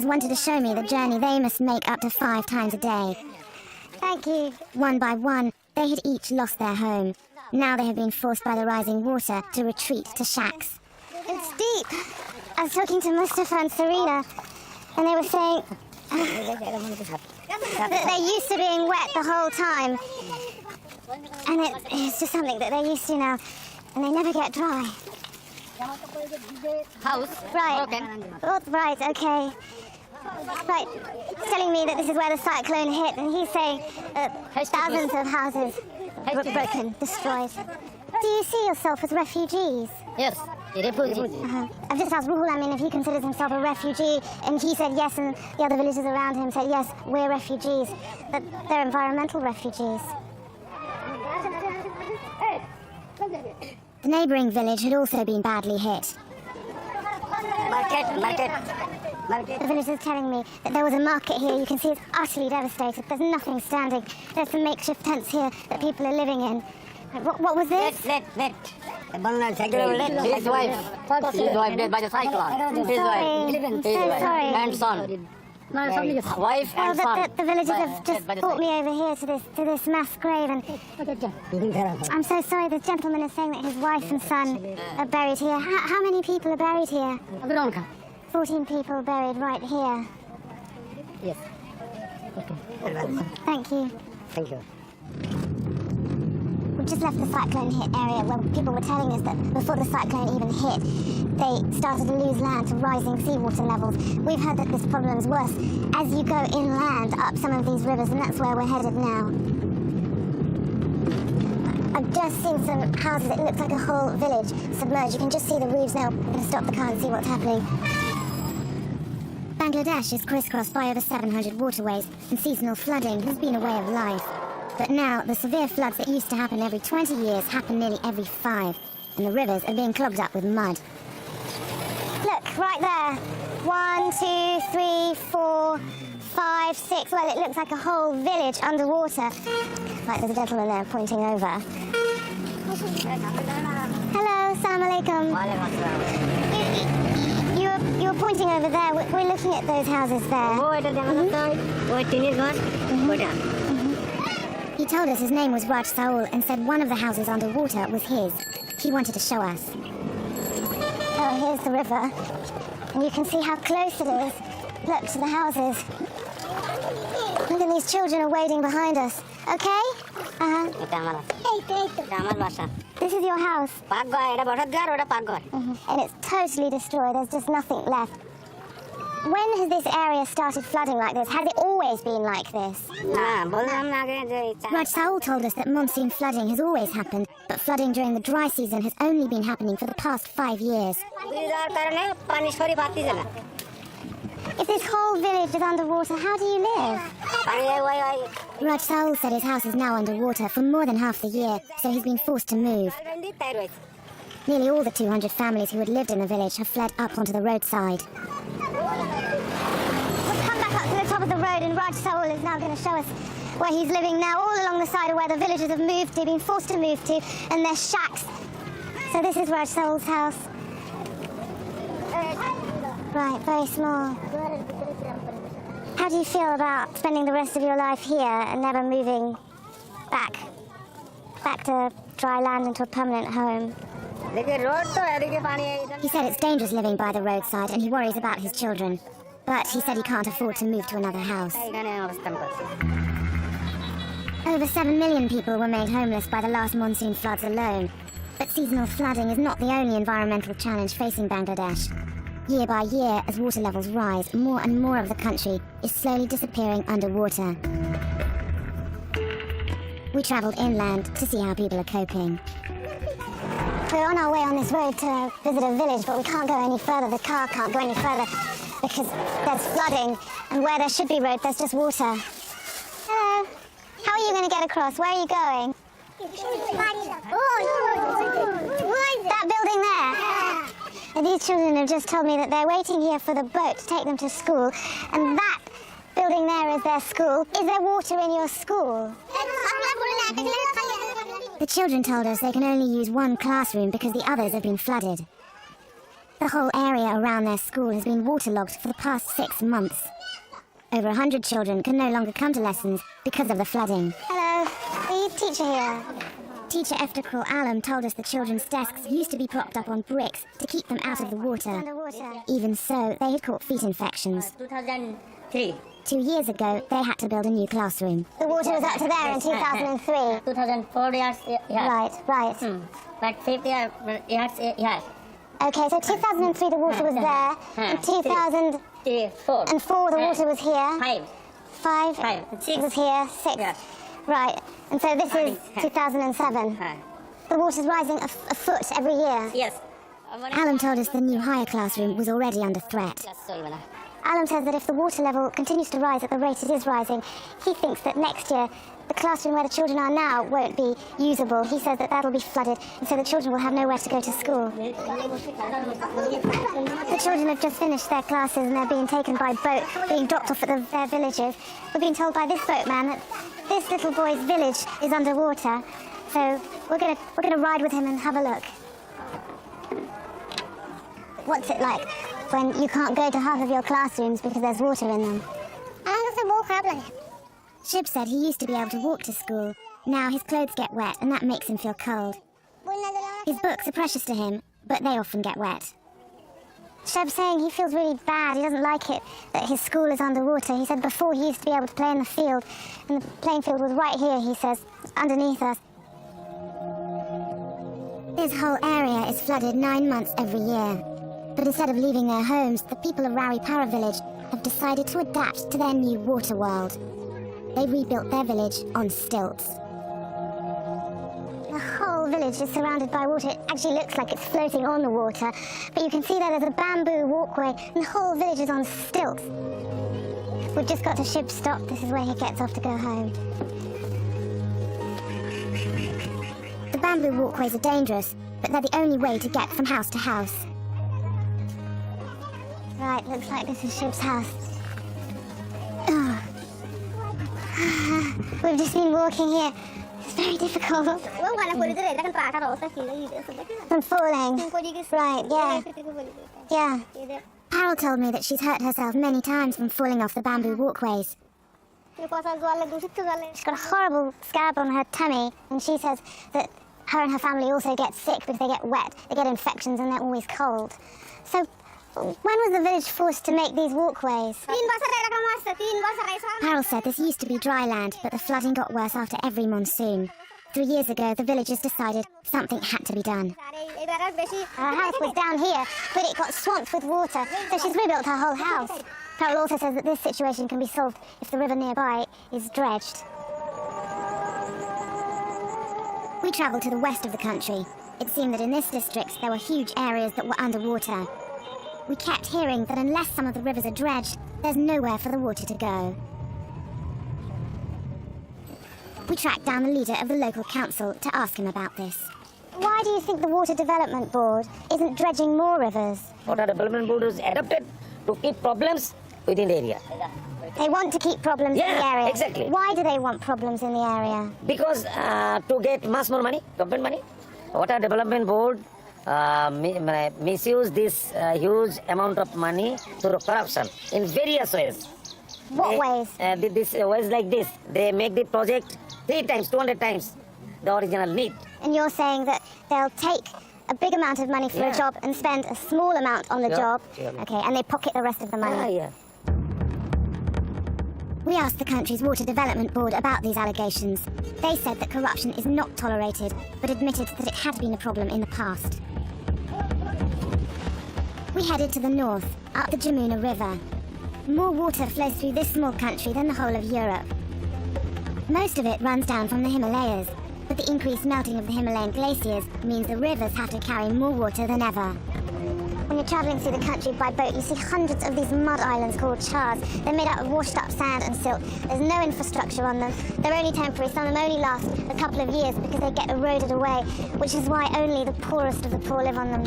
Wanted to show me the journey they must make up to 5 times a day. Thank you. One by one, they had each lost their home. Now they have been forced by the rising water to retreat to shacks. It's deep. I was talking to Mustafa and Serena, and they were saying that they're used to being wet the whole time. And it's just something that they're used to now, and they never get dry. House Right. broken. Oh, right, okay. Right. He's telling me that this is where the cyclone hit, and he's saying that thousands of houses were broken, destroyed. Do you see yourself as refugees? Yes, refugee. I've just asked Ruhul Amin if he considers himself a refugee, and he said yes, and the other villagers around him said yes, we're refugees, but they're environmental refugees. The neighbouring village had also been badly hit. Market. The villagers are telling me that there was a market here. You can see it's utterly devastated. There's nothing standing. There's some makeshift tents here that people are living in. What was this? Let. His wife dead by the cyclone. His wife. I'm so sorry. And son. Wife Well, and son. the villagers have just brought me over here to this mass grave, and I'm so sorry. The gentleman is saying that his wife and son are buried here. How many people are buried here? 14 people buried right here. Yes. Thank you. Thank you. We just left the cyclone hit area where people were telling us that before the cyclone even hit, they started to lose land to rising seawater levels. We've heard that this problem is worse as you go inland up some of these rivers, and that's where we're headed now. I've just seen some houses. It looks like a whole village submerged. You can just see the roofs now. I'm going to stop the car and see what's happening. Bangladesh is crisscrossed by over 700 waterways, and seasonal flooding has been a way of life. But now, the severe floods that used to happen every 20 years happen nearly every 5, and the rivers are being clogged up with mud. Look, right there. 1, 2, 3, 4, 5, 6. Well, it looks like a whole village underwater. Right, there's a gentleman there pointing over. Hello, assalamu alaikum. You were pointing over there. We're looking at those houses there. He told us his name was Raj Saul and said one of the houses underwater was his. He wanted to show us. Oh, here's the river. And you can see how close it is. Look to the houses. Look, and these children are wading behind us. Okay? This is your house. And it's totally destroyed. There's just nothing left. When has this area started flooding like this? Has it always been like this? Raj Saul told us that monsoon flooding has always happened, but flooding during the dry season has only been happening for the past 5 years. If this whole village is underwater, how do you live? Raj Saul said his house is now underwater for more than half the year, so he's been forced to move. Nearly all the 200 families who had lived in the village have fled up onto the roadside. We've come back up to the top of the road, and Raj Saul is now going to show us where he's living now, all along the side of where the villagers have moved to, been forced to move to, and their shacks. So this is Raj Saul's house. Right, very small. How do you feel about spending the rest of your life here and never moving back to dry land into a permanent home? He said it's dangerous living by the roadside and he worries about his children. But he said he can't afford to move to another house. Over 7 million people were made homeless by the last monsoon floods alone. But seasonal flooding is not the only environmental challenge facing Bangladesh. Year by year, as water levels rise, more and more of the country is slowly disappearing underwater. We travelled inland to see how people are coping. We're on our way on this road to visit a village, but we can't go any further. The car can't go any further because there's flooding, and where there should be road, there's just water. Hello. How are you going to get across? Where are you going? That building there? And these children have just told me that they're waiting here for the boat to take them to school, and that building there is their school. Is there water in your school? The children told us they can only use one classroom because the others have been flooded. The whole area around their school has been waterlogged for the past 6 months. Over 100 children can no longer come to lessons because of the flooding. Hello, are you teacher here? Teacher Eftakul Alam told us the children's desks used to be propped up on bricks to keep them out of the water. Underwater. Even so, they had caught feet infections. 2003. 2 years ago, they had to build a new classroom. The water was up to there in 2003. 2004 years, yeah. Right. But 50 years, yeah. Okay, so 2003 the water was there. In 2004 the water was here. Five. Six. Was here. 6. Yeah. Right. And so this is 2007. The water's rising a foot every year. Yes. Alam told us the new higher classroom was already under threat. Alam says that if the water level continues to rise at the rate it is rising, he thinks that next year the classroom where the children are now won't be usable. He says that that'll be flooded, and so the children will have nowhere to go to school. The children have just finished their classes and they're being taken by boat, being dropped off at their villages. We're being told by this boatman that this little boy's village is underwater, so we're gonna ride with him and have a look. What's it like when you can't go to half of your classrooms because there's water in them? Shib said he used to be able to walk to school. Now his clothes get wet and that makes him feel cold. His books are precious to him, but they often get wet. Sheb's saying he feels really bad. He doesn't like it that his school is underwater. He said before he used to be able to play in the field, and the playing field was right here, he says, underneath us. This whole area is flooded 9 months every year. But instead of leaving their homes, the people of Raripara village have decided to adapt to their new water world. They rebuilt their village on stilts. The whole village is surrounded by water. It actually looks like it's floating on the water. But you can see there's a bamboo walkway, and the whole village is on stilts. We've just got to Shib's stop. This is where he gets off to go home. The bamboo walkways are dangerous, but they're the only way to get from house to house. Right, looks like this is Shib's house. We've just been walking here. It's very difficult. I'm falling. Right, yeah. Carol told me that she's hurt herself many times from falling off the bamboo walkways. She's got a horrible scab on her tummy, and she says that her and her family also get sick because they get wet, they get infections, and they're always cold. So, when was the village forced to make these walkways? Carol said this used to be dry land, but the flooding got worse after every monsoon. 3 years ago, the villagers decided something had to be done. Her house was down here, but it got swamped with water, so she's rebuilt her whole house. Carol also says that this situation can be solved if the river nearby is dredged. We travelled to the west of the country. It seemed that in this district there were huge areas that were underwater. We kept hearing that unless some of the rivers are dredged, there's nowhere for the water to go. We tracked down the leader of the local council to ask him about this. Why do you think the Water Development Board isn't dredging more rivers? Water Development Board is adapted to keep problems within the area. They want to keep problems in the area. Exactly. Why do they want problems in the area? Because to get much more money, government money, Water Development Board misuse this huge amount of money through corruption in various ways. What ways? This ways like this. They make the project 3 times, 200 times the original need. And you're saying that they'll take a big amount of money for a job and spend a small amount on the job. Okay, and they pocket the rest of the money. Yeah. We asked the country's Water Development Board about these allegations. They said that corruption is not tolerated, but admitted that it had been a problem in the past. We headed to the north, up the Jamuna River. More water flows through this small country than the whole of Europe. Most of it runs down from the Himalayas, but the increased melting of the Himalayan glaciers means the rivers have to carry more water than ever. When you're travelling through the country by boat, you see hundreds of these mud islands called chars. They're made out of washed up sand and silt. There's no infrastructure on them. They're only temporary. Some of them only last a couple of years because they get eroded away, which is why only the poorest of the poor live on them.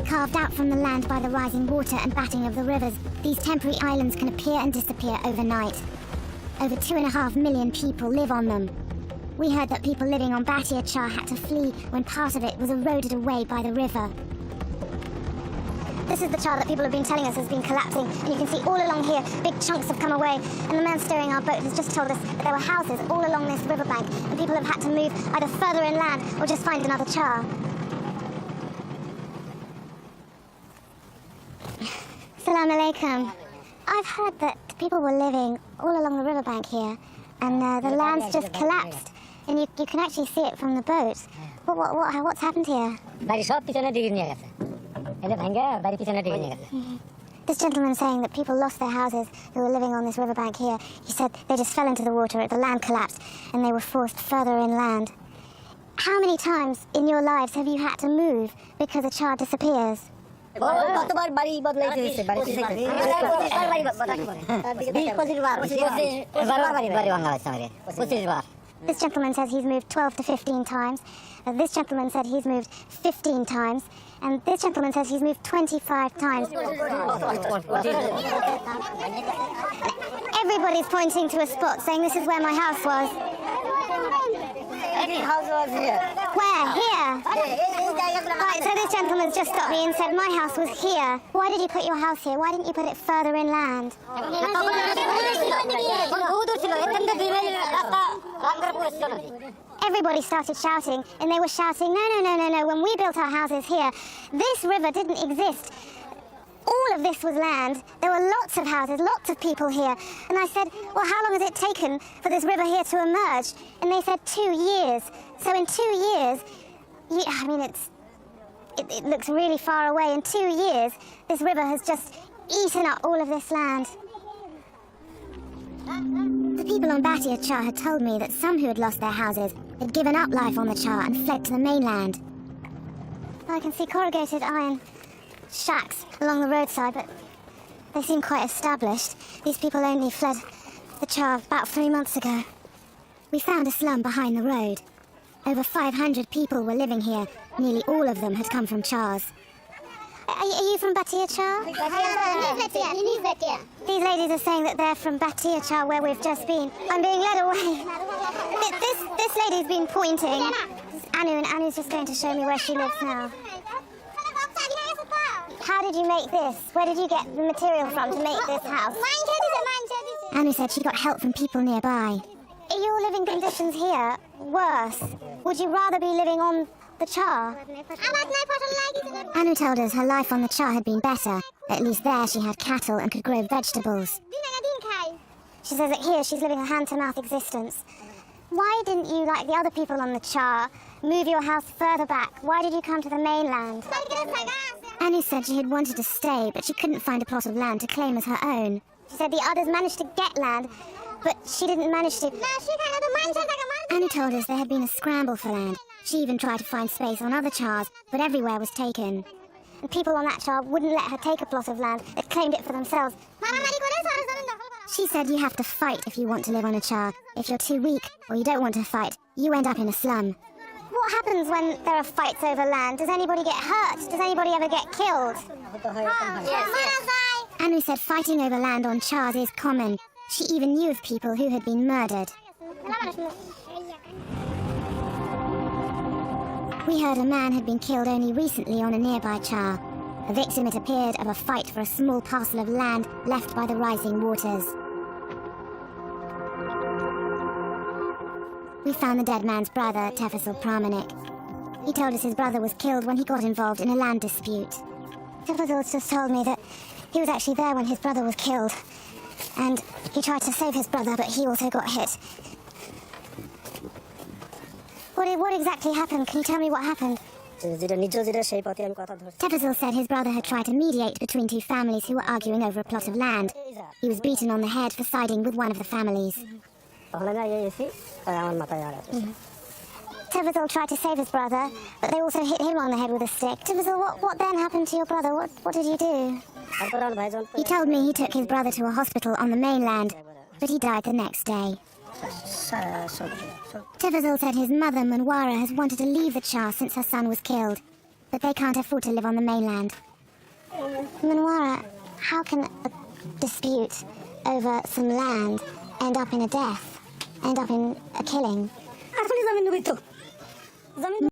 Carved out from the land by the rising water and batting of the rivers, these temporary islands can appear and disappear overnight. Over 2.5 million people live on them. We heard that people living on Bhatia Char had to flee when part of it was eroded away by the river. This is the char that people have been telling us has been collapsing, and you can see all along here, big chunks have come away, and the man steering our boat has just told us that there were houses all along this riverbank, and people have had to move either further inland or just find another char. Salam alaikum. I've heard that people were living all along the riverbank here, and the land's just collapsed, and you can actually see it from the boat. What's happened here? This gentleman saying that people lost their houses who were living on this riverbank here. He said they just fell into the water, the land collapsed, and they were forced further inland. How many times in your lives have you had to move because a char disappears? This gentleman says he's moved 12 to 15 times. This gentleman said he's moved 15 times. And this gentleman says he's moved 25 times. Everybody's pointing to a spot saying this is where my house was. House was here. Where? Here? Right, so this gentleman's just stopped me and said my house was here. Why did you put your house here? Why didn't you put it further inland? Everybody started shouting, and they were shouting, no, when we built our houses here, this river didn't exist. All of this was land. There were lots of houses, lots of people here. And I said, well, how long has it taken for this river here to emerge? And they said 2 years. So in 2 years, it looks really far away. In 2 years, this river has just eaten up all of this land. The people on Batia Char had told me that some who had lost their houses had given up life on the Char and fled to the mainland. I can see corrugated iron shacks along the roadside, but they seem quite established. These people only fled the Char about 3 months ago. We found a slum behind the road. Over 500 people were living here. Nearly all of them had come from Chars. Are you from Batia Char? These ladies are saying that they're from Batia Char, where we've just been. I'm being led away. This lady's been pointing. This is Anu, and Anu's just going to show me where she lives now. How did you make this? Where did you get the material from to make this house? Anu said she got help from people nearby. Are your living conditions here worse? Would you rather be living on the Char? Anu told us her life on the Char had been better. At least there she had cattle and could grow vegetables. She says that here she's living a hand-to-mouth existence. Why didn't you, like the other people on the Char, move your house further back? Why did you come to the mainland? Anu said she had wanted to stay, but she couldn't find a plot of land to claim as her own. She said the others managed to get land, but she didn't manage to. Anu told us there had been a scramble for land. She even tried to find space on other Chars, but everywhere was taken. And people on that Char wouldn't let her take a plot of land. They claimed it for themselves. She said you have to fight if you want to live on a Char. If you're too weak or you don't want to fight, you end up in a slum. What happens when there are fights over land? Does anybody get hurt? Does anybody ever get killed? Anu said fighting over land on Chars is common. She even knew of people who had been murdered. We heard a man had been killed only recently on a nearby Char. A victim, it appeared, of a fight for a small parcel of land left by the rising waters. We found the dead man's brother, Tefasal Pramanik. He told us his brother was killed when he got involved in a land dispute. Tefasal just told me that he was actually there when his brother was killed. And he tried to save his brother, but he also got hit. What exactly happened? Can you tell me what happened? Tefasal said his brother had tried to mediate between two families who were arguing over a plot of land. He was beaten on the head for siding with one of the families. Tefasal tried to save his brother, but they also hit him on the head with a stick. Tefasal, what then happened to your brother? What did you do? He told me he took his brother to a hospital on the mainland, but he died the next day. Tefasal said his mother, Manwara, has wanted to leave the Char since her son was killed, but they can't afford to live on the mainland. Manwara, how can a dispute over some land end up in a death, end up in a killing?